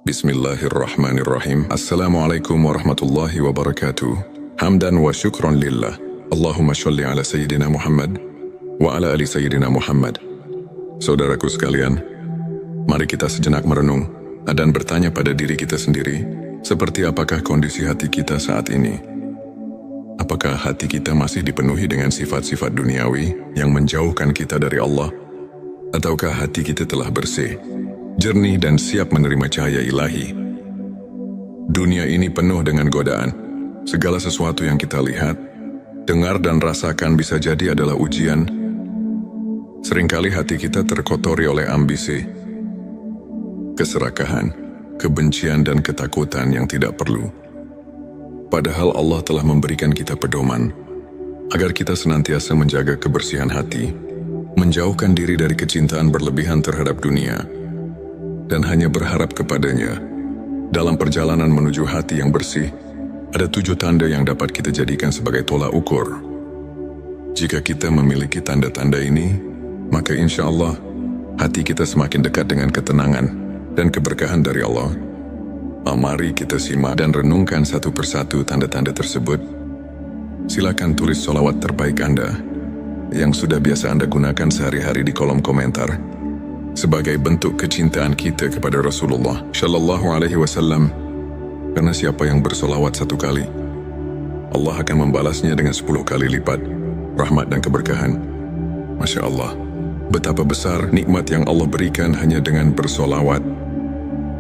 Bismillahirrahmanirrahim. Assalamualaikum warahmatullahi wabarakatuh. Hamdan wa syukran lillah. Allahumma sholli ala Sayyidina Muhammad wa ala ali Sayyidina Muhammad. Saudaraku sekalian, mari kita sejenak merenung dan bertanya pada diri kita sendiri, seperti apakah kondisi hati kita saat ini? Apakah hati kita masih dipenuhi dengan sifat-sifat duniawi yang menjauhkan kita dari Allah? Ataukah hati kita telah bersih, jernih dan siap menerima cahaya ilahi? Dunia ini penuh dengan godaan. Segala sesuatu yang kita lihat, dengar dan rasakan bisa jadi adalah ujian. Seringkali hati kita terkotori oleh ambisi, keserakahan, kebencian dan ketakutan yang tidak perlu. Padahal Allah telah memberikan kita pedoman agar kita senantiasa menjaga kebersihan hati, menjauhkan diri dari kecintaan berlebihan terhadap dunia, dan hanya berharap kepadanya. Dalam perjalanan menuju hati yang bersih, ada 7 tanda yang dapat kita jadikan sebagai tolak ukur. Jika kita memiliki tanda-tanda ini, maka insya Allah hati kita semakin dekat dengan ketenangan dan keberkahan dari Allah. Mari kita simak dan renungkan satu persatu tanda-tanda tersebut. Silakan tulis sholawat terbaik Anda yang sudah biasa Anda gunakan sehari-hari di kolom komentar sebagai bentuk kecintaan kita kepada Rasulullah Shallallahu Alaihi Wasallam. Karena siapa yang bersolawat 1 kali, Allah akan membalasnya dengan 10 kali lipat rahmat dan keberkahan. Masya Allah, betapa besar nikmat yang Allah berikan hanya dengan bersolawat.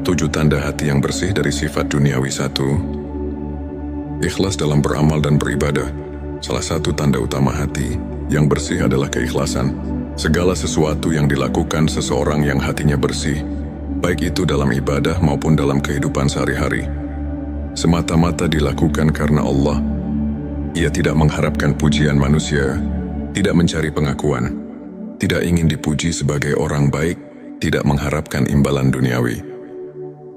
7 tanda hati yang bersih dari sifat duniawi. 1. Ikhlas dalam beramal dan beribadah. Salah satu tanda utama hati yang bersih adalah keikhlasan. Segala sesuatu yang dilakukan seseorang yang hatinya bersih, baik itu dalam ibadah maupun dalam kehidupan sehari-hari, semata-mata dilakukan karena Allah. Ia tidak mengharapkan pujian manusia, tidak mencari pengakuan, tidak ingin dipuji sebagai orang baik, tidak mengharapkan imbalan duniawi.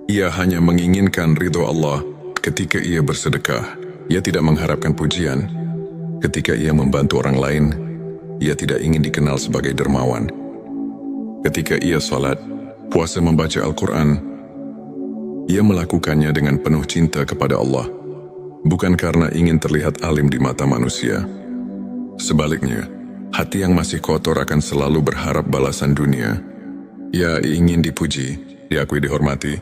Ia hanya menginginkan ridho Allah ketika ia bersedekah. Ia tidak mengharapkan pujian. Ketika ia membantu orang lain, ia tidak ingin dikenal sebagai dermawan. Ketika ia salat, puasa, membaca Al-Quran, ia melakukannya dengan penuh cinta kepada Allah, bukan karena ingin terlihat alim di mata manusia. Sebaliknya, hati yang masih kotor akan selalu berharap balasan dunia. Ia ingin dipuji, diakui, dihormati,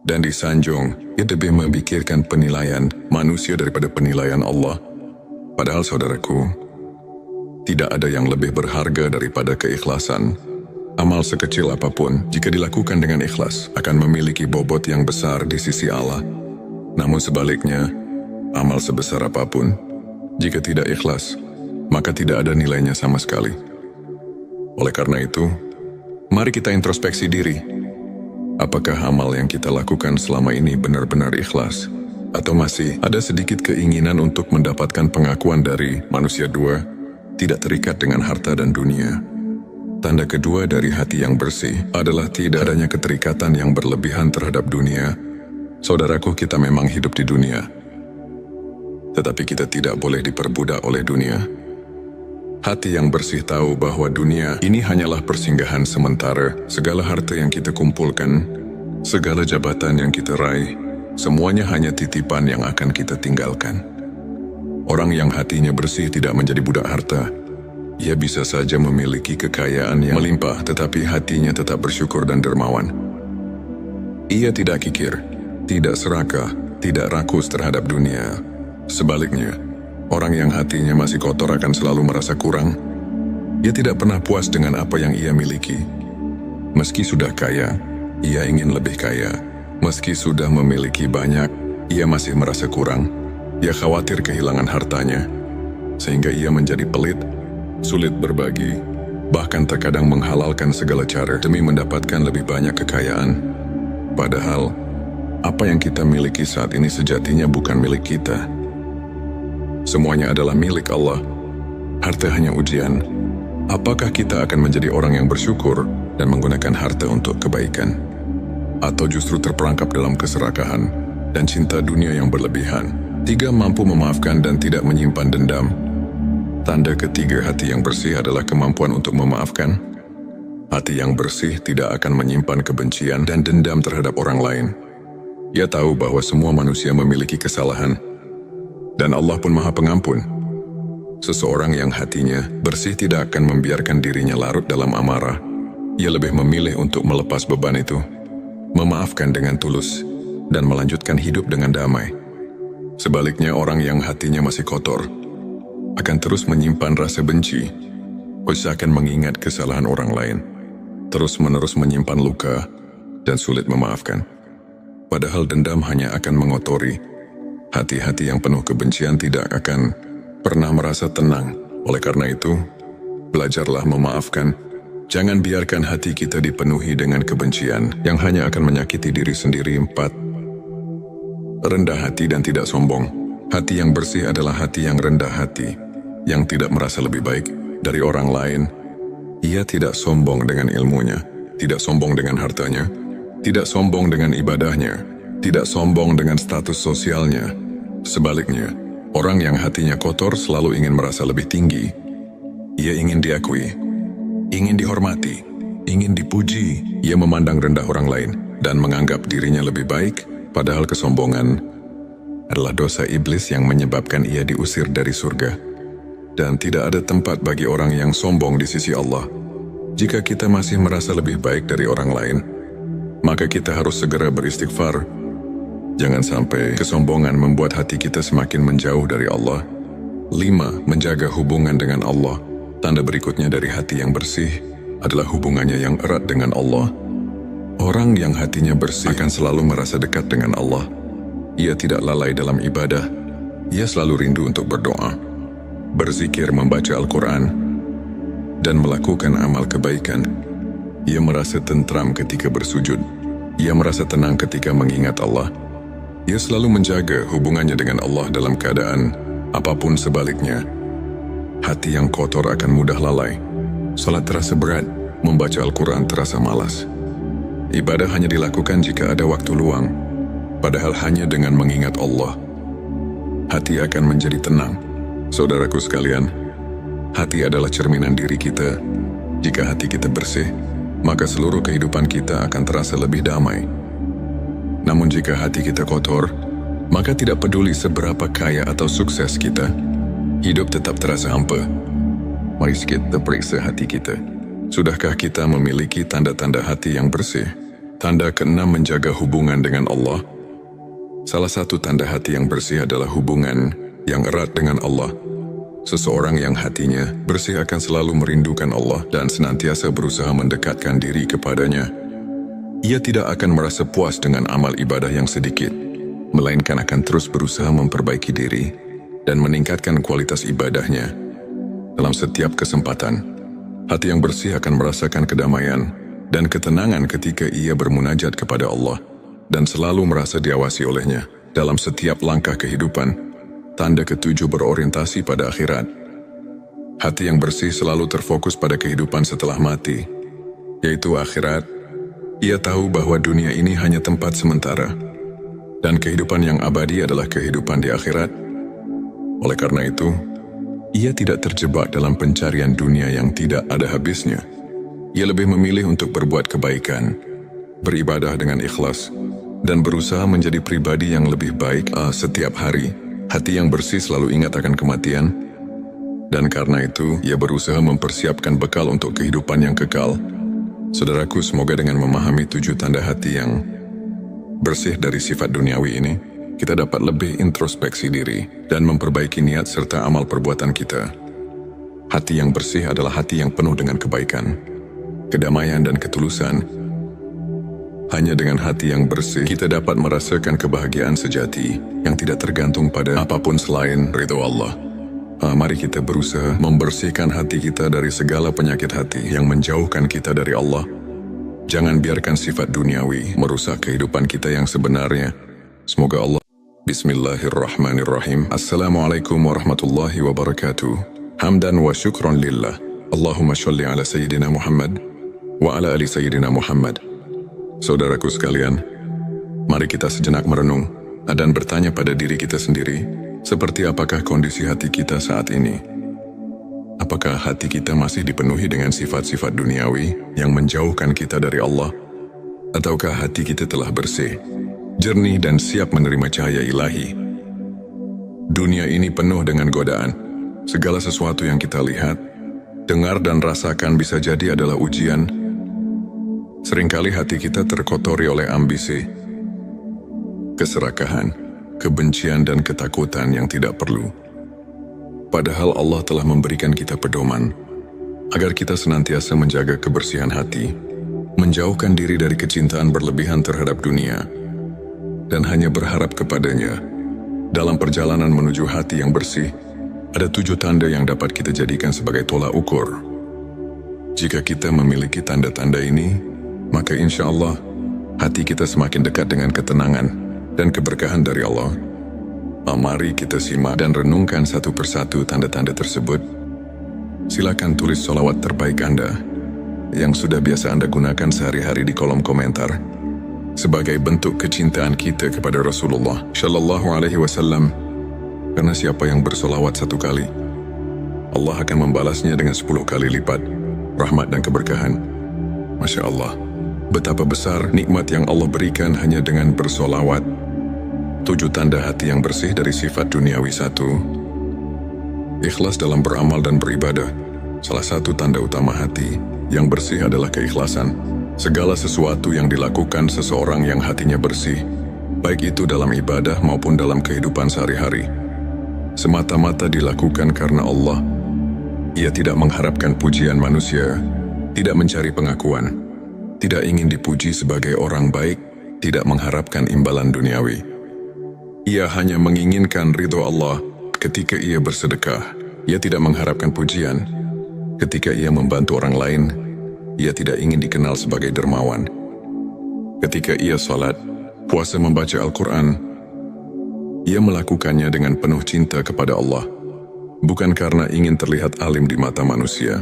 dan disanjung. Ia lebih memikirkan penilaian manusia daripada penilaian Allah. Padahal saudaraku, tidak ada yang lebih berharga daripada keikhlasan. Amal sekecil apapun, jika dilakukan dengan ikhlas, akan memiliki bobot yang besar di sisi Allah. Namun sebaliknya, amal sebesar apapun, jika tidak ikhlas, maka tidak ada nilainya sama sekali. Oleh karena itu, mari kita introspeksi diri. Apakah amal yang kita lakukan selama ini benar-benar ikhlas? Atau masih ada sedikit keinginan untuk mendapatkan pengakuan dari manusia? 2. Tidak terikat dengan harta dan dunia. Tanda kedua dari hati yang bersih adalah tidak adanya keterikatan yang berlebihan terhadap dunia. Saudaraku, kita memang hidup di dunia, tetapi kita tidak boleh diperbudak oleh dunia. Hati yang bersih tahu bahwa dunia ini hanyalah persinggahan sementara. Segala harta yang kita kumpulkan, segala jabatan yang kita raih, semuanya hanya titipan yang akan kita tinggalkan. Orang yang hatinya bersih tidak menjadi budak harta. Ia bisa saja memiliki kekayaan yang melimpah, tetapi hatinya tetap bersyukur dan dermawan. Ia tidak kikir, tidak serakah, tidak rakus terhadap dunia. Sebaliknya, orang yang hatinya masih kotor akan selalu merasa kurang. Ia tidak pernah puas dengan apa yang ia miliki. Meski sudah kaya, ia ingin lebih kaya. Meski sudah memiliki banyak, ia masih merasa kurang. Ia khawatir kehilangan hartanya, sehingga ia menjadi pelit, sulit berbagi, bahkan terkadang menghalalkan segala cara demi mendapatkan lebih banyak kekayaan. Padahal, apa yang kita miliki saat ini sejatinya bukan milik kita. Semuanya adalah milik Allah. Harta hanya ujian. Apakah kita akan menjadi orang yang bersyukur dan menggunakan harta untuk kebaikan? Atau justru terperangkap dalam keserakahan dan cinta dunia yang berlebihan? 3. Mampu memaafkan dan tidak menyimpan dendam. Tanda ketiga hati yang bersih adalah kemampuan untuk memaafkan. Hati yang bersih tidak akan menyimpan kebencian dan dendam terhadap orang lain. Ia tahu bahwa semua manusia memiliki kesalahan, dan Allah pun Maha Pengampun. Seseorang yang hatinya bersih tidak akan membiarkan dirinya larut dalam amarah. Ia lebih memilih untuk melepas beban itu, memaafkan dengan tulus, dan melanjutkan hidup dengan damai. Sebaliknya, orang yang hatinya masih kotor akan terus menyimpan rasa benci, usahakan mengingat kesalahan orang lain, terus-menerus menyimpan luka, dan sulit memaafkan. Padahal dendam hanya akan mengotori. Hati-hati yang penuh kebencian tidak akan pernah merasa tenang. Oleh karena itu, belajarlah memaafkan. Jangan biarkan hati kita dipenuhi dengan kebencian yang hanya akan menyakiti diri sendiri. 4. Rendah hati dan tidak sombong. Hati yang bersih adalah hati yang rendah hati, yang tidak merasa lebih baik dari orang lain. Ia tidak sombong dengan ilmunya, tidak sombong dengan hartanya, tidak sombong dengan ibadahnya, tidak sombong dengan status sosialnya. Sebaliknya, orang yang hatinya kotor selalu ingin merasa lebih tinggi. Ia ingin diakui, ingin dihormati, ingin dipuji. Ia memandang rendah orang lain dan menganggap dirinya lebih baik, padahal kesombongan adalah dosa iblis yang menyebabkan ia diusir dari surga. Dan tidak ada tempat bagi orang yang sombong di sisi Allah. Jika kita masih merasa lebih baik dari orang lain, maka kita harus segera beristighfar. Jangan sampai kesombongan membuat hati kita semakin menjauh dari Allah. 5. Menjaga hubungan dengan Allah. Tanda berikutnya dari hati yang bersih adalah hubungannya yang erat dengan Allah. Orang yang hatinya bersih akan selalu merasa dekat dengan Allah. Ia tidak lalai dalam ibadah. Ia selalu rindu untuk berdoa, berzikir, membaca Al-Quran, dan melakukan amal kebaikan. Ia merasa tentram ketika bersujud. Ia merasa tenang ketika mengingat Allah. Ia selalu menjaga hubungannya dengan Allah dalam keadaan apapun sebaliknya. Hati yang kotor akan mudah lalai. Salat terasa berat, membaca Al-Quran terasa malas. Ibadah hanya dilakukan jika ada waktu luang. Padahal hanya dengan mengingat Allah, hati akan menjadi tenang. Saudaraku sekalian, hati adalah cerminan diri kita. Jika hati kita bersih, maka seluruh kehidupan kita akan terasa lebih damai. Namun jika hati kita kotor, maka tidak peduli seberapa kaya atau sukses kita, hidup tetap terasa hampa. Mari kita periksa hati kita. Sudahkah kita memiliki tanda-tanda hati yang bersih? Tanda ke-6, menjaga hubungan dengan Allah. Salah satu tanda hati yang bersih adalah hubungan yang erat dengan Allah. Seseorang yang hatinya bersih akan selalu merindukan Allah dan senantiasa berusaha mendekatkan diri kepadanya. Ia tidak akan merasa puas dengan amal ibadah yang sedikit, melainkan akan terus berusaha memperbaiki diri dan meningkatkan kualitas ibadahnya. Dalam setiap kesempatan, hati yang bersih akan merasakan kedamaian dan ketenangan ketika ia bermunajat kepada Allah dan selalu merasa diawasi olehnya dalam setiap langkah kehidupan. Tanda ke-7, berorientasi pada akhirat. Hati yang bersih selalu terfokus pada kehidupan setelah mati, yaitu akhirat. Ia tahu bahwa dunia ini hanya tempat sementara, dan kehidupan yang abadi adalah kehidupan di akhirat. Oleh karena itu, ia tidak terjebak dalam pencarian dunia yang tidak ada habisnya. Ia lebih memilih untuk berbuat kebaikan, beribadah dengan ikhlas, dan berusaha menjadi pribadi yang lebih baik setiap hari. Hati yang bersih selalu ingat akan kematian, dan karena itu ia berusaha mempersiapkan bekal untuk kehidupan yang kekal. Saudaraku, semoga dengan memahami 7 tanda hati yang bersih dari sifat duniawi ini, kita dapat lebih introspeksi diri dan memperbaiki niat serta amal perbuatan kita. Hati yang bersih adalah hati yang penuh dengan kebaikan, kedamaian, dan ketulusan. Hanya dengan hati yang bersih, kita dapat merasakan kebahagiaan sejati yang tidak tergantung pada apapun selain ridho Allah. Mari kita berusaha membersihkan hati kita dari segala penyakit hati yang menjauhkan kita dari Allah. Jangan biarkan sifat duniawi merusak kehidupan kita yang sebenarnya. Semoga Allah. Bismillahirrahmanirrahim. Assalamualaikum warahmatullahi wabarakatuh. Hamdan wa syukran lillah. Allahumma sholli ala Sayyidina Muhammad wa ala ali Sayyidina Muhammad. Saudaraku sekalian, mari kita sejenak merenung dan bertanya pada diri kita sendiri, seperti apakah kondisi hati kita saat ini? Apakah hati kita masih dipenuhi dengan sifat-sifat duniawi yang menjauhkan kita dari Allah? Ataukah hati kita telah bersih, jernih dan siap menerima cahaya ilahi? Dunia ini penuh dengan godaan. Segala sesuatu yang kita lihat, dengar dan rasakan bisa jadi adalah ujian. Seringkali hati kita terkotori oleh ambisi, keserakahan, kebencian dan ketakutan yang tidak perlu. Padahal Allah telah memberikan kita pedoman agar kita senantiasa menjaga kebersihan hati, menjauhkan diri dari kecintaan berlebihan terhadap dunia, dan hanya berharap kepadanya. Dalam perjalanan menuju hati yang bersih, ada 7 tanda yang dapat kita jadikan sebagai tolak ukur. Jika kita memiliki tanda-tanda ini, maka insya Allah hati kita semakin dekat dengan ketenangan dan keberkahan dari Allah. Mari kita simak dan renungkan satu persatu tanda-tanda tersebut. Silakan tulis sholawat terbaik Anda yang sudah biasa Anda gunakan sehari-hari di kolom komentar sebagai bentuk kecintaan kita kepada Rasulullah Shallallahu Alaihi Wasallam. Karena siapa yang bersolawat 1 kali, Allah akan membalasnya dengan 10 kali lipat rahmat dan keberkahan. Masya Allah, betapa besar nikmat yang Allah berikan hanya dengan bersolawat. 7 tanda hati yang bersih dari sifat duniawi. 1. Ikhlas dalam beramal dan beribadah. Salah satu tanda utama hati yang bersih adalah keikhlasan. Segala sesuatu yang dilakukan seseorang yang hatinya bersih, baik itu dalam ibadah maupun dalam kehidupan sehari-hari, semata-mata dilakukan karena Allah. Ia tidak mengharapkan pujian manusia, tidak mencari pengakuan, tidak ingin dipuji sebagai orang baik, tidak mengharapkan imbalan duniawi. Ia hanya menginginkan ridho Allah. Ketika ia bersedekah, ia tidak mengharapkan pujian. Ketika ia membantu orang lain, ia tidak ingin dikenal sebagai dermawan. Ketika ia salat, puasa, membaca Al-Quran, ia melakukannya dengan penuh cinta kepada Allah, bukan karena ingin terlihat alim di mata manusia.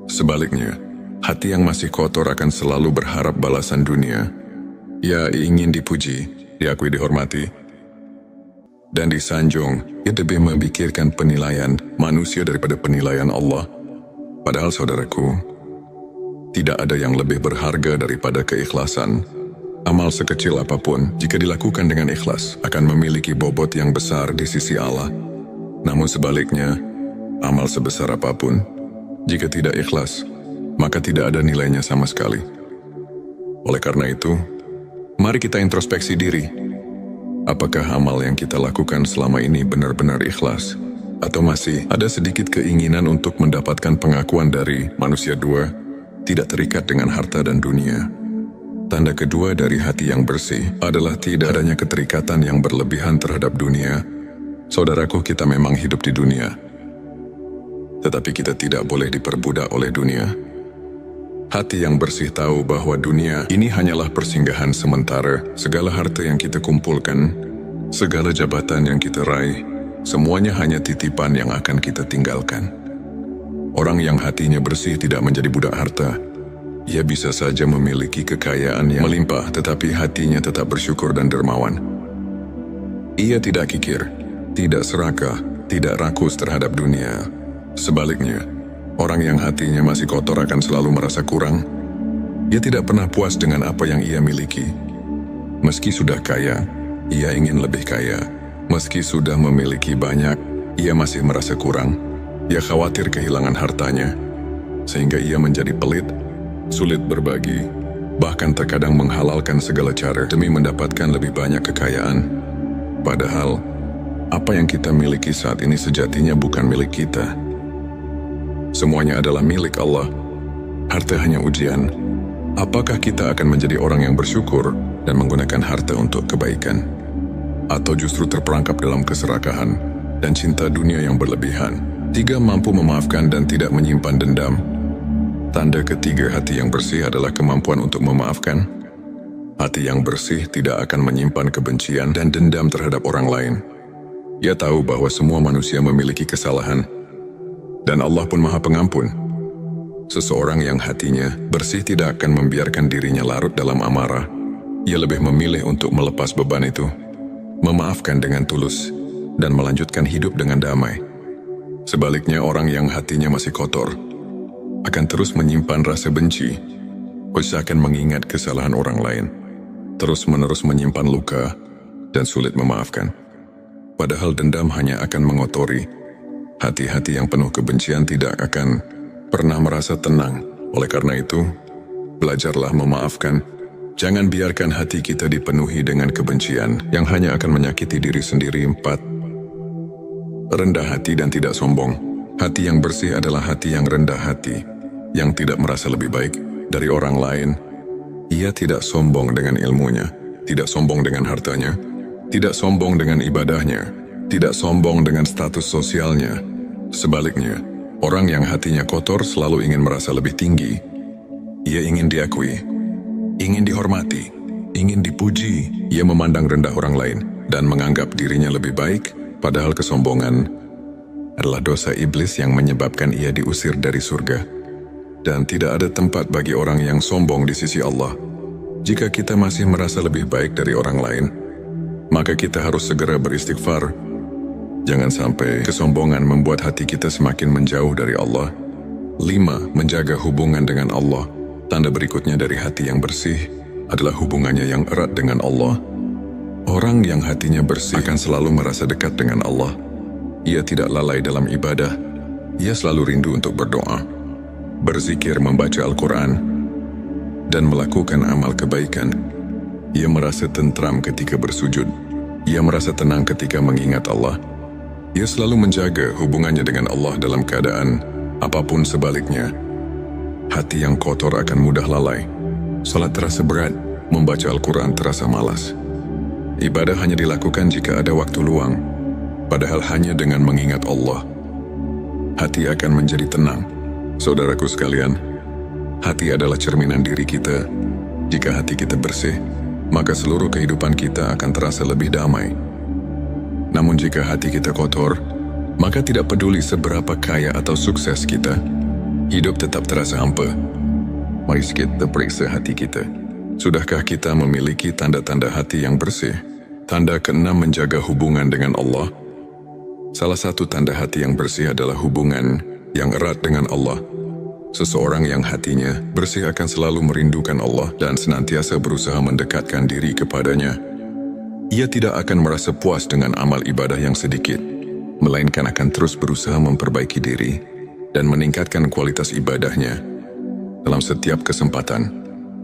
Sebaliknya, hati yang masih kotor akan selalu berharap balasan dunia. Ia ingin dipuji, diakui, dihormati, dan disanjung. Ia lebih memikirkan penilaian manusia daripada penilaian Allah. Padahal saudaraku, tidak ada yang lebih berharga daripada keikhlasan. Amal sekecil apapun, jika dilakukan dengan ikhlas, akan memiliki bobot yang besar di sisi Allah. Namun sebaliknya, amal sebesar apapun, jika tidak ikhlas, maka tidak ada nilainya sama sekali. Oleh karena itu, mari kita introspeksi diri. Apakah amal yang kita lakukan selama ini benar-benar ikhlas? Atau masih ada sedikit keinginan untuk mendapatkan pengakuan dari manusia? 2. Tidak terikat dengan harta dan dunia. Tanda kedua dari hati yang bersih adalah tidak adanya keterikatan yang berlebihan terhadap dunia. Saudaraku, kita memang hidup di dunia, tetapi kita tidak boleh diperbudak oleh dunia. Hati yang bersih tahu bahwa dunia ini hanyalah persinggahan sementara. Segala harta yang kita kumpulkan, segala jabatan yang kita raih, semuanya hanya titipan yang akan kita tinggalkan. Orang yang hatinya bersih tidak menjadi budak harta. Ia bisa saja memiliki kekayaan yang melimpah, tetapi hatinya tetap bersyukur dan dermawan. Ia tidak kikir, tidak serakah, tidak rakus terhadap dunia. Sebaliknya, orang yang hatinya masih kotor akan selalu merasa kurang. Ia tidak pernah puas dengan apa yang ia miliki. Meski sudah kaya, ia ingin lebih kaya. Meski sudah memiliki banyak, ia masih merasa kurang. Ia khawatir kehilangan hartanya, sehingga ia menjadi pelit, sulit berbagi, bahkan terkadang menghalalkan segala cara demi mendapatkan lebih banyak kekayaan. Padahal, apa yang kita miliki saat ini sejatinya bukan milik kita. Semuanya adalah milik Allah. Harta hanya ujian. Apakah kita akan menjadi orang yang bersyukur dan menggunakan harta untuk kebaikan? Atau justru terperangkap dalam keserakahan dan cinta dunia yang berlebihan? 3. Mampu memaafkan dan tidak menyimpan dendam. Tanda ketiga hati yang bersih adalah kemampuan untuk memaafkan. Hati yang bersih tidak akan menyimpan kebencian dan dendam terhadap orang lain. Ia tahu bahwa semua manusia memiliki kesalahan, dan Allah pun Maha Pengampun. Seseorang yang hatinya bersih tidak akan membiarkan dirinya larut dalam amarah. Ia lebih memilih untuk melepas beban itu, memaafkan dengan tulus, dan melanjutkan hidup dengan damai. Sebaliknya, orang yang hatinya masih kotor akan terus menyimpan rasa benci, usahakan mengingat kesalahan orang lain, terus-menerus menyimpan luka, dan sulit memaafkan. Padahal dendam hanya akan mengotori. Hati-hati yang penuh kebencian tidak akan pernah merasa tenang. Oleh karena itu, belajarlah memaafkan. Jangan biarkan hati kita dipenuhi dengan kebencian yang hanya akan menyakiti diri sendiri. 4. Rendah hati dan tidak sombong. Hati yang bersih adalah hati yang rendah hati, yang tidak merasa lebih baik dari orang lain. Ia tidak sombong dengan ilmunya, tidak sombong dengan hartanya, tidak sombong dengan ibadahnya, tidak sombong dengan status sosialnya. Sebaliknya, orang yang hatinya kotor selalu ingin merasa lebih tinggi. Ia ingin diakui, ingin dihormati, ingin dipuji. Ia memandang rendah orang lain dan menganggap dirinya lebih baik, padahal kesombongan adalah dosa iblis yang menyebabkan ia diusir dari surga. Dan tidak ada tempat bagi orang yang sombong di sisi Allah. Jika kita masih merasa lebih baik dari orang lain, maka kita harus segera beristighfar. Jangan sampai kesombongan membuat hati kita semakin menjauh dari Allah. 5. Menjaga hubungan dengan Allah. Tanda berikutnya dari hati yang bersih adalah hubungannya yang erat dengan Allah. Orang yang hatinya bersih akan selalu merasa dekat dengan Allah. Ia tidak lalai dalam ibadah. Ia selalu rindu untuk berdoa, berzikir, membaca Al-Quran, dan melakukan amal kebaikan. Ia merasa tentram ketika bersujud. Ia merasa tenang ketika mengingat Allah. Ia selalu menjaga hubungannya dengan Allah dalam keadaan apapun. Sebaliknya, hati yang kotor akan mudah lalai. Salat terasa berat, membaca Al-Quran terasa malas. Ibadah hanya dilakukan jika ada waktu luang. Padahal hanya dengan mengingat Allah, hati akan menjadi tenang. Saudaraku sekalian, hati adalah cerminan diri kita. Jika hati kita bersih, maka seluruh kehidupan kita akan terasa lebih damai. Namun jika hati kita kotor, maka tidak peduli seberapa kaya atau sukses kita, hidup tetap terasa hampa. Mari kita periksa hati kita. Sudahkah kita memiliki tanda-tanda hati yang bersih? Tanda ke-6, menjaga hubungan dengan Allah. Salah satu tanda hati yang bersih adalah hubungan yang erat dengan Allah. Seseorang yang hatinya bersih akan selalu merindukan Allah dan senantiasa berusaha mendekatkan diri kepadanya. Ia tidak akan merasa puas dengan amal ibadah yang sedikit, melainkan akan terus berusaha memperbaiki diri dan meningkatkan kualitas ibadahnya. Dalam setiap kesempatan,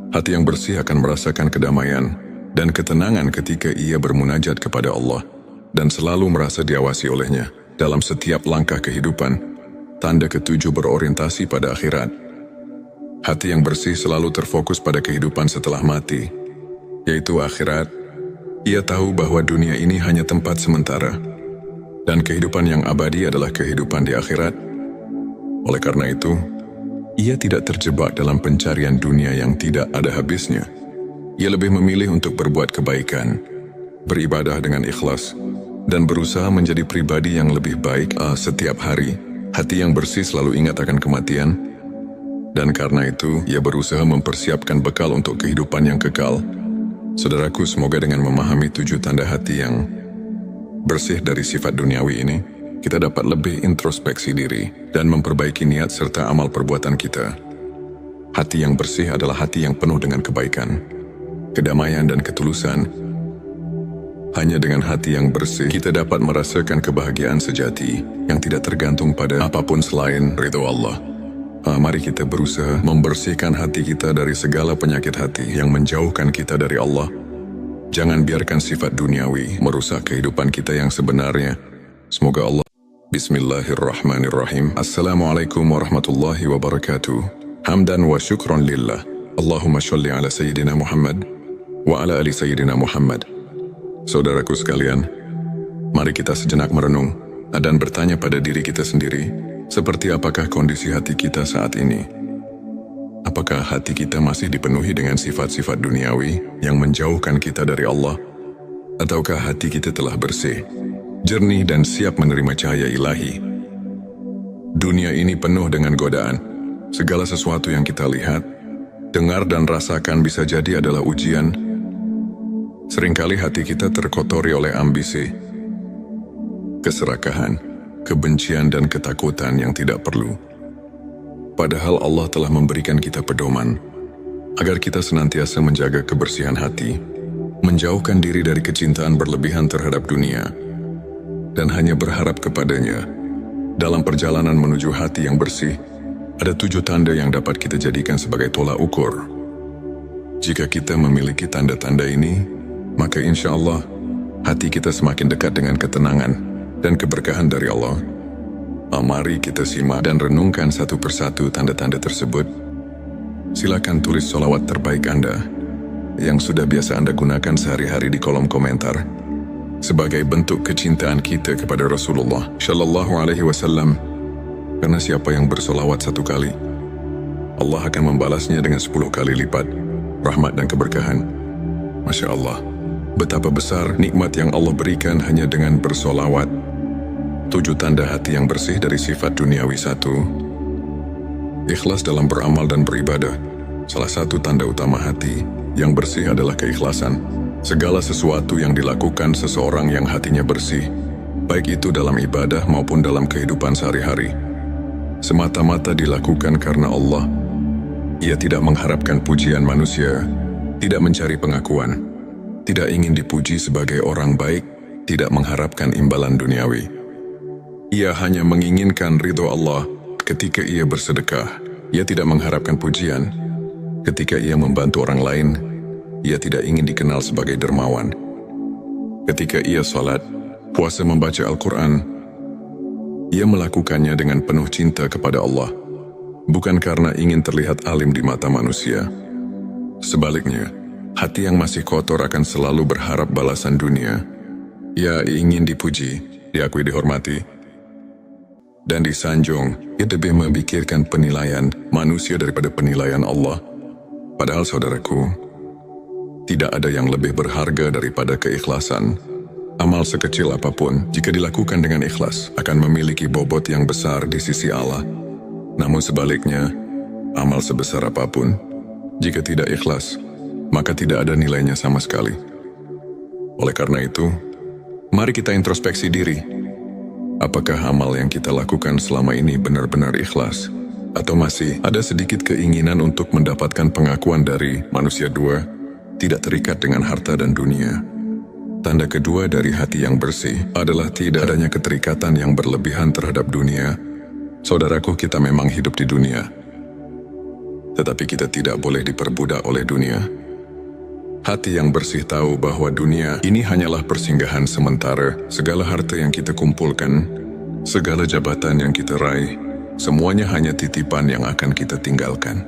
hati yang bersih akan merasakan kedamaian dan ketenangan ketika ia bermunajat kepada Allah dan selalu merasa diawasi olehnya dalam setiap langkah kehidupan. Tanda ke-7, berorientasi pada akhirat. Hati yang bersih selalu terfokus pada kehidupan setelah mati, yaitu akhirat. Ia tahu bahwa dunia ini hanya tempat sementara, dan kehidupan yang abadi adalah kehidupan di akhirat. Oleh karena itu, ia tidak terjebak dalam pencarian dunia yang tidak ada habisnya. Ia lebih memilih untuk berbuat kebaikan, beribadah dengan ikhlas, dan berusaha menjadi pribadi yang lebih baik setiap hari. Hati yang bersih selalu ingat akan kematian, dan karena itu ia berusaha mempersiapkan bekal untuk kehidupan yang kekal. Saudaraku, semoga dengan memahami 7 tanda hati yang bersih dari sifat duniawi ini, kita dapat lebih introspeksi diri dan memperbaiki niat serta amal perbuatan kita. Hati yang bersih adalah hati yang penuh dengan kebaikan, kedamaian, dan ketulusan. Hanya dengan hati yang bersih, kita dapat merasakan kebahagiaan sejati yang tidak tergantung pada apapun selain ridho Allah. Mari kita berusaha membersihkan hati kita dari segala penyakit hati yang menjauhkan kita dari Allah. Jangan biarkan sifat duniawi merusak kehidupan kita yang sebenarnya. Semoga Allah. Bismillahirrahmanirrahim. Assalamualaikum warahmatullahi wabarakatuh. Hamdan wa syukran lillah. Allahumma sholli ala Sayyidina Muhammad wa ala ali Sayyidina Muhammad. Saudaraku sekalian, mari kita sejenak merenung dan bertanya pada diri kita sendiri, seperti apakah kondisi hati kita saat ini? Apakah hati kita masih dipenuhi dengan sifat-sifat duniawi yang menjauhkan kita dari Allah? Ataukah hati kita telah bersih, jernih, dan siap menerima cahaya ilahi? Dunia ini penuh dengan godaan. Segala sesuatu yang kita lihat, dengar, dan rasakan bisa jadi adalah ujian. Seringkali hati kita terkotori oleh ambisi, keserakahan, kebencian dan ketakutan yang tidak perlu. Padahal Allah telah memberikan kita pedoman agar kita senantiasa menjaga kebersihan hati, menjauhkan diri dari kecintaan berlebihan terhadap dunia, dan hanya berharap kepadanya. Dalam perjalanan menuju hati yang bersih, ada 7 tanda yang dapat kita jadikan sebagai tolak ukur. Jika kita memiliki tanda-tanda ini, maka insya Allah hati kita semakin dekat dengan ketenangan dan keberkahan dari Allah. Mari kita simak dan renungkan satu persatu tanda-tanda tersebut. Silakan tulis sholawat terbaik Anda yang sudah biasa Anda gunakan sehari-hari di kolom komentar sebagai bentuk kecintaan kita kepada Rasulullah Shallallahu Alaihi Wasallam. Karena siapa yang bersolawat 1 kali, Allah akan membalasnya dengan 10 kali lipat rahmat dan keberkahan. Masya Allah, betapa besar nikmat yang Allah berikan hanya dengan bersolawat. 7 tanda hati yang bersih dari sifat duniawi. 1. Ikhlas dalam beramal dan beribadah. Salah satu tanda utama hati yang bersih adalah keikhlasan. Segala sesuatu yang dilakukan seseorang yang hatinya bersih, baik itu dalam ibadah maupun dalam kehidupan sehari-hari, semata-mata dilakukan karena Allah. Ia tidak mengharapkan pujian manusia, tidak mencari pengakuan, tidak ingin dipuji sebagai orang baik, tidak mengharapkan imbalan duniawi. Ia hanya menginginkan ridho Allah ketika ia bersedekah. Ia tidak mengharapkan pujian. Ketika ia membantu orang lain, ia tidak ingin dikenal sebagai dermawan. Ketika ia salat, puasa, membaca Al-Quran, ia melakukannya dengan penuh cinta kepada Allah, bukan karena ingin terlihat alim di mata manusia. Sebaliknya, hati yang masih kotor akan selalu berharap balasan dunia. Ia ingin dipuji, diakui, dihormati, dan disanjung. Ia lebih memikirkan penilaian manusia daripada penilaian Allah. Padahal saudaraku, tidak ada yang lebih berharga daripada keikhlasan. Amal sekecil apapun, jika dilakukan dengan ikhlas, akan memiliki bobot yang besar di sisi Allah. Namun sebaliknya, amal sebesar apapun, jika tidak ikhlas, maka tidak ada nilainya sama sekali. Oleh karena itu, mari kita introspeksi diri. Apakah amal yang kita lakukan selama ini benar-benar ikhlas? Atau masih ada sedikit keinginan untuk mendapatkan pengakuan dari manusia? 2. Tidak terikat dengan harta dan dunia. Tanda kedua dari hati yang bersih adalah tidak adanya keterikatan yang berlebihan terhadap dunia. Saudaraku, kita memang hidup di dunia, tetapi kita tidak boleh diperbudak oleh dunia. Hati yang bersih tahu bahwa dunia ini hanyalah persinggahan sementara. Segala harta yang kita kumpulkan, segala jabatan yang kita raih, semuanya hanya titipan yang akan kita tinggalkan.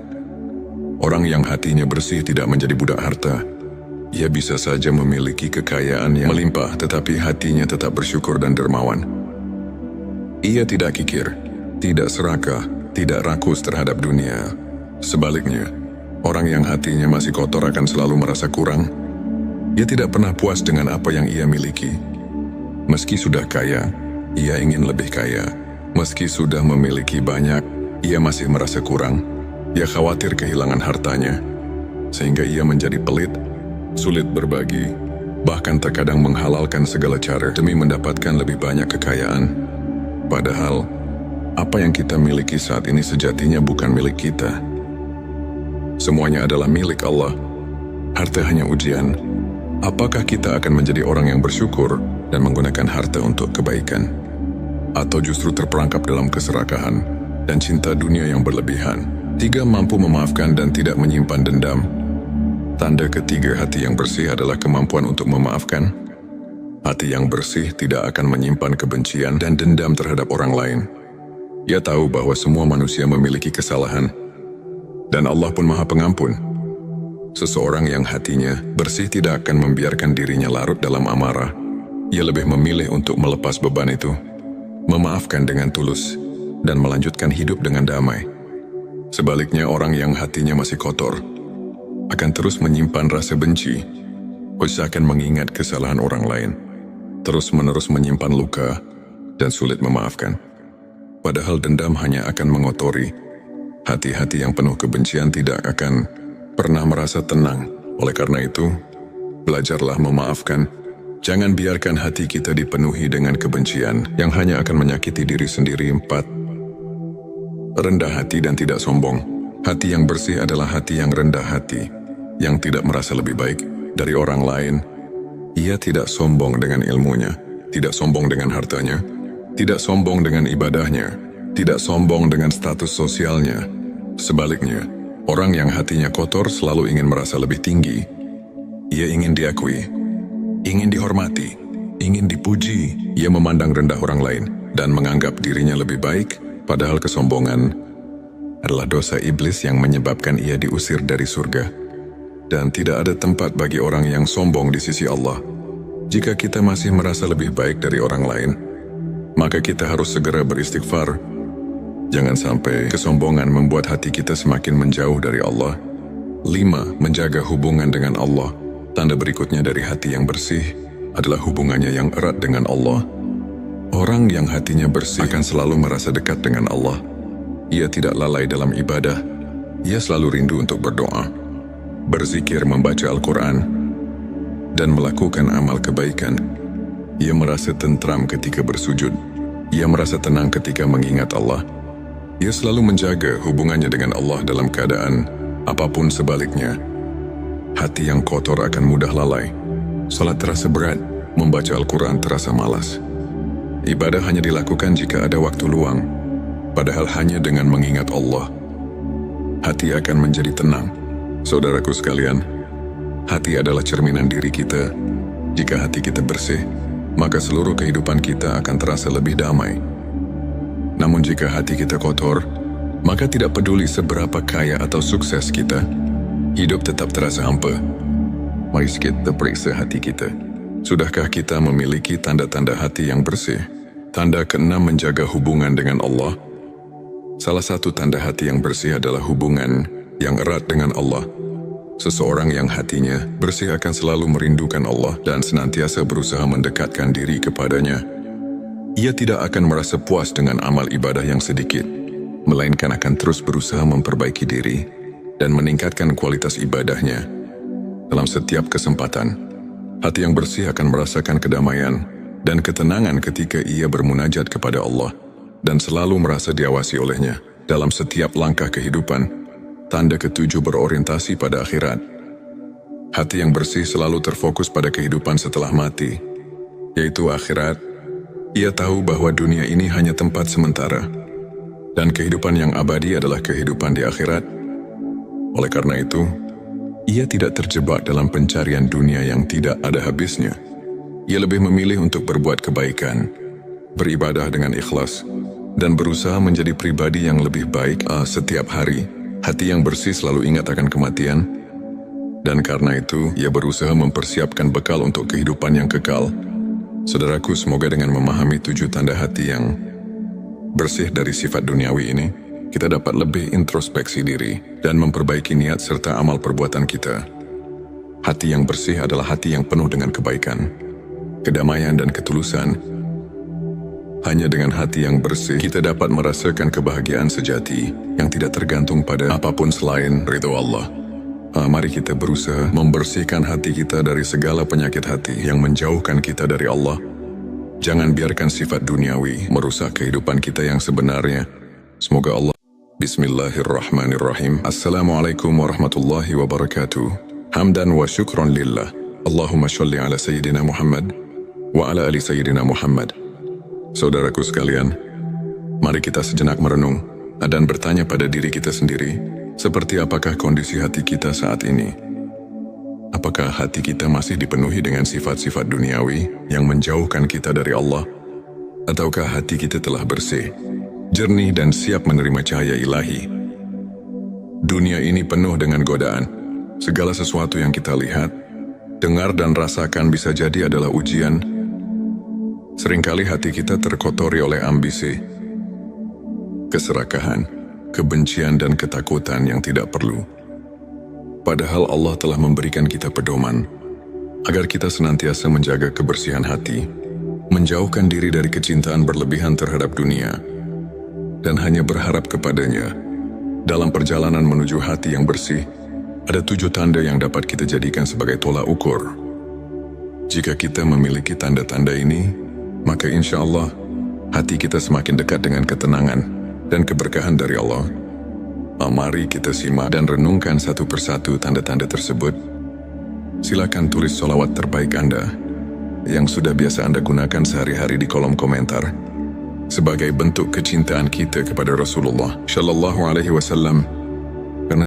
Orang yang hatinya bersih tidak menjadi budak harta. Ia bisa saja memiliki kekayaan yang melimpah, tetapi hatinya tetap bersyukur dan dermawan. Ia tidak kikir, tidak serakah, tidak rakus terhadap dunia. Sebaliknya, orang yang hatinya masih kotor akan selalu merasa kurang. Ia tidak pernah puas dengan apa yang ia miliki. Meski sudah kaya, ia ingin lebih kaya. Meski sudah memiliki banyak, ia masih merasa kurang. Ia khawatir kehilangan hartanya, sehingga ia menjadi pelit, sulit berbagi, bahkan terkadang menghalalkan segala cara demi mendapatkan lebih banyak kekayaan. Padahal, apa yang kita miliki saat ini sejatinya bukan milik kita. Semuanya adalah milik Allah. Harta hanya ujian. Apakah kita akan menjadi orang yang bersyukur dan menggunakan harta untuk kebaikan? Atau justru terperangkap dalam keserakahan dan cinta dunia yang berlebihan? 3. Mampu memaafkan dan tidak menyimpan dendam. Tanda ketiga hati yang bersih adalah kemampuan untuk memaafkan. Hati yang bersih tidak akan menyimpan kebencian dan dendam terhadap orang lain. Ia tahu bahwa semua manusia memiliki kesalahan, dan Allah pun Maha Pengampun. Seseorang yang hatinya bersih tidak akan membiarkan dirinya larut dalam amarah. Ia lebih memilih untuk melepas beban itu, memaafkan dengan tulus, dan melanjutkan hidup dengan damai. Sebaliknya, orang yang hatinya masih kotor akan terus menyimpan rasa benci, usahakan mengingat kesalahan orang lain, terus-menerus menyimpan luka, dan sulit memaafkan. Padahal dendam hanya akan mengotori. Hati-hati yang penuh kebencian tidak akan pernah merasa tenang. Oleh karena itu, belajarlah memaafkan Jangan biarkan hati kita dipenuhi dengan kebencian yang hanya akan menyakiti diri sendiri. 4. Rendah hati dan tidak sombong. Hati yang bersih adalah hati yang rendah hati, yang tidak merasa lebih baik dari orang lain. Ia tidak sombong dengan ilmunya, tidak sombong dengan hartanya, tidak sombong dengan ibadahnya, tidak sombong dengan status sosialnya. Sebaliknya, orang yang hatinya kotor selalu ingin merasa lebih tinggi. Ia ingin diakui, ingin dihormati, ingin dipuji. Ia memandang rendah orang lain dan menganggap dirinya lebih baik, padahal kesombongan adalah dosa iblis yang menyebabkan ia diusir dari surga. Dan tidak ada tempat bagi orang yang sombong di sisi Allah. Jika kita masih merasa lebih baik dari orang lain, maka kita harus segera beristighfar. Jangan sampai kesombongan membuat hati kita semakin menjauh dari Allah. 5. Menjaga hubungan dengan Allah. Tanda berikutnya dari hati yang bersih adalah hubungannya yang erat dengan Allah. Orang yang hatinya bersih akan selalu merasa dekat dengan Allah. Ia tidak lalai dalam ibadah. Ia selalu rindu untuk berdoa, berzikir, membaca Al-Quran, dan melakukan amal kebaikan. Ia merasa tentram ketika bersujud. Ia merasa tenang ketika mengingat Allah. Ia selalu menjaga hubungannya dengan Allah dalam keadaan apapun sebaliknya. Hati yang kotor akan mudah lalai. Salat terasa berat, membaca Al-Quran terasa malas. Ibadah hanya dilakukan jika ada waktu luang, padahal hanya dengan mengingat Allah, hati akan menjadi tenang. Saudaraku sekalian, hati adalah cerminan diri kita. Jika hati kita bersih, maka seluruh kehidupan kita akan terasa lebih damai. Namun jika hati kita kotor, maka tidak peduli seberapa kaya atau sukses kita, hidup tetap terasa hampa. Mari kita periksa hati kita. Sudahkah kita memiliki tanda-tanda hati yang bersih? Tanda keenam, menjaga hubungan dengan Allah. Salah satu tanda hati yang bersih adalah hubungan yang erat dengan Allah. Seseorang yang hatinya bersih akan selalu merindukan Allah dan senantiasa berusaha mendekatkan diri kepadanya. Ia tidak akan merasa puas dengan amal ibadah yang sedikit, melainkan akan terus berusaha memperbaiki diri dan meningkatkan kualitas ibadahnya. Dalam setiap kesempatan, hati yang bersih akan merasakan kedamaian dan ketenangan ketika ia bermunajat kepada Allah dan selalu merasa diawasi olehnya dalam setiap langkah kehidupan. Tanda ketujuh, berorientasi pada akhirat. Hati yang bersih selalu terfokus pada kehidupan setelah mati, yaitu akhirat. Ia tahu bahwa dunia ini hanya tempat sementara, dan kehidupan yang abadi adalah kehidupan di akhirat. Oleh karena itu, ia tidak terjebak dalam pencarian dunia yang tidak ada habisnya. Ia lebih memilih untuk berbuat kebaikan, beribadah dengan ikhlas, dan berusaha menjadi pribadi yang lebih baik setiap hari. Hati yang bersih selalu ingat akan kematian, dan karena itu ia berusaha mempersiapkan bekal untuk kehidupan yang kekal. Saudaraku, semoga dengan memahami 7 tanda hati yang bersih dari sifat duniawi ini, kita dapat lebih introspeksi diri dan memperbaiki niat serta amal perbuatan kita. Hati yang bersih adalah hati yang penuh dengan kebaikan, kedamaian, dan ketulusan. Hanya dengan hati yang bersih, kita dapat merasakan kebahagiaan sejati yang tidak tergantung pada apapun selain ridho Allah. Mari kita berusaha membersihkan hati kita dari segala penyakit hati yang menjauhkan kita dari Allah. Jangan biarkan sifat duniawi merusak kehidupan kita yang sebenarnya. Semoga Allah. Bismillahirrahmanirrahim. Assalamualaikum warahmatullahi wabarakatuh. Hamdan wa syukron lillah. Allahumma sholli ala Sayyidina Muhammad wa ala ali Sayyidina Muhammad. Saudaraku sekalian, mari kita sejenak merenung dan bertanya pada diri kita sendiri, seperti apakah kondisi hati kita saat ini? Apakah hati kita masih dipenuhi dengan sifat-sifat duniawi yang menjauhkan kita dari Allah? Ataukah hati kita telah bersih, jernih, dan siap menerima cahaya ilahi? Dunia ini penuh dengan godaan. Segala sesuatu yang kita lihat, dengar, dan rasakan bisa jadi adalah ujian. Seringkali hati kita terkotori oleh ambisi, keserakahan, kebencian, dan ketakutan yang tidak perlu. Padahal Allah telah memberikan kita pedoman agar kita senantiasa menjaga kebersihan hati, menjauhkan diri dari kecintaan berlebihan terhadap dunia, dan hanya berharap kepadanya. Dalam perjalanan menuju hati yang bersih, ada 7 tanda yang dapat kita jadikan sebagai tolak ukur. Jika kita memiliki tanda-tanda ini, maka insya Allah hati kita semakin dekat dengan ketenangan dan keberkahan dari Allah. Mari kita simak dan renungkan satu persatu tanda-tanda tersebut. Silakan tulis sholawat terbaik Anda yang sudah biasa Anda gunakan sehari-hari di kolom komentar sebagai bentuk kecintaan kita kepada Rasulullah Shallallahu Alaihi Wasallam.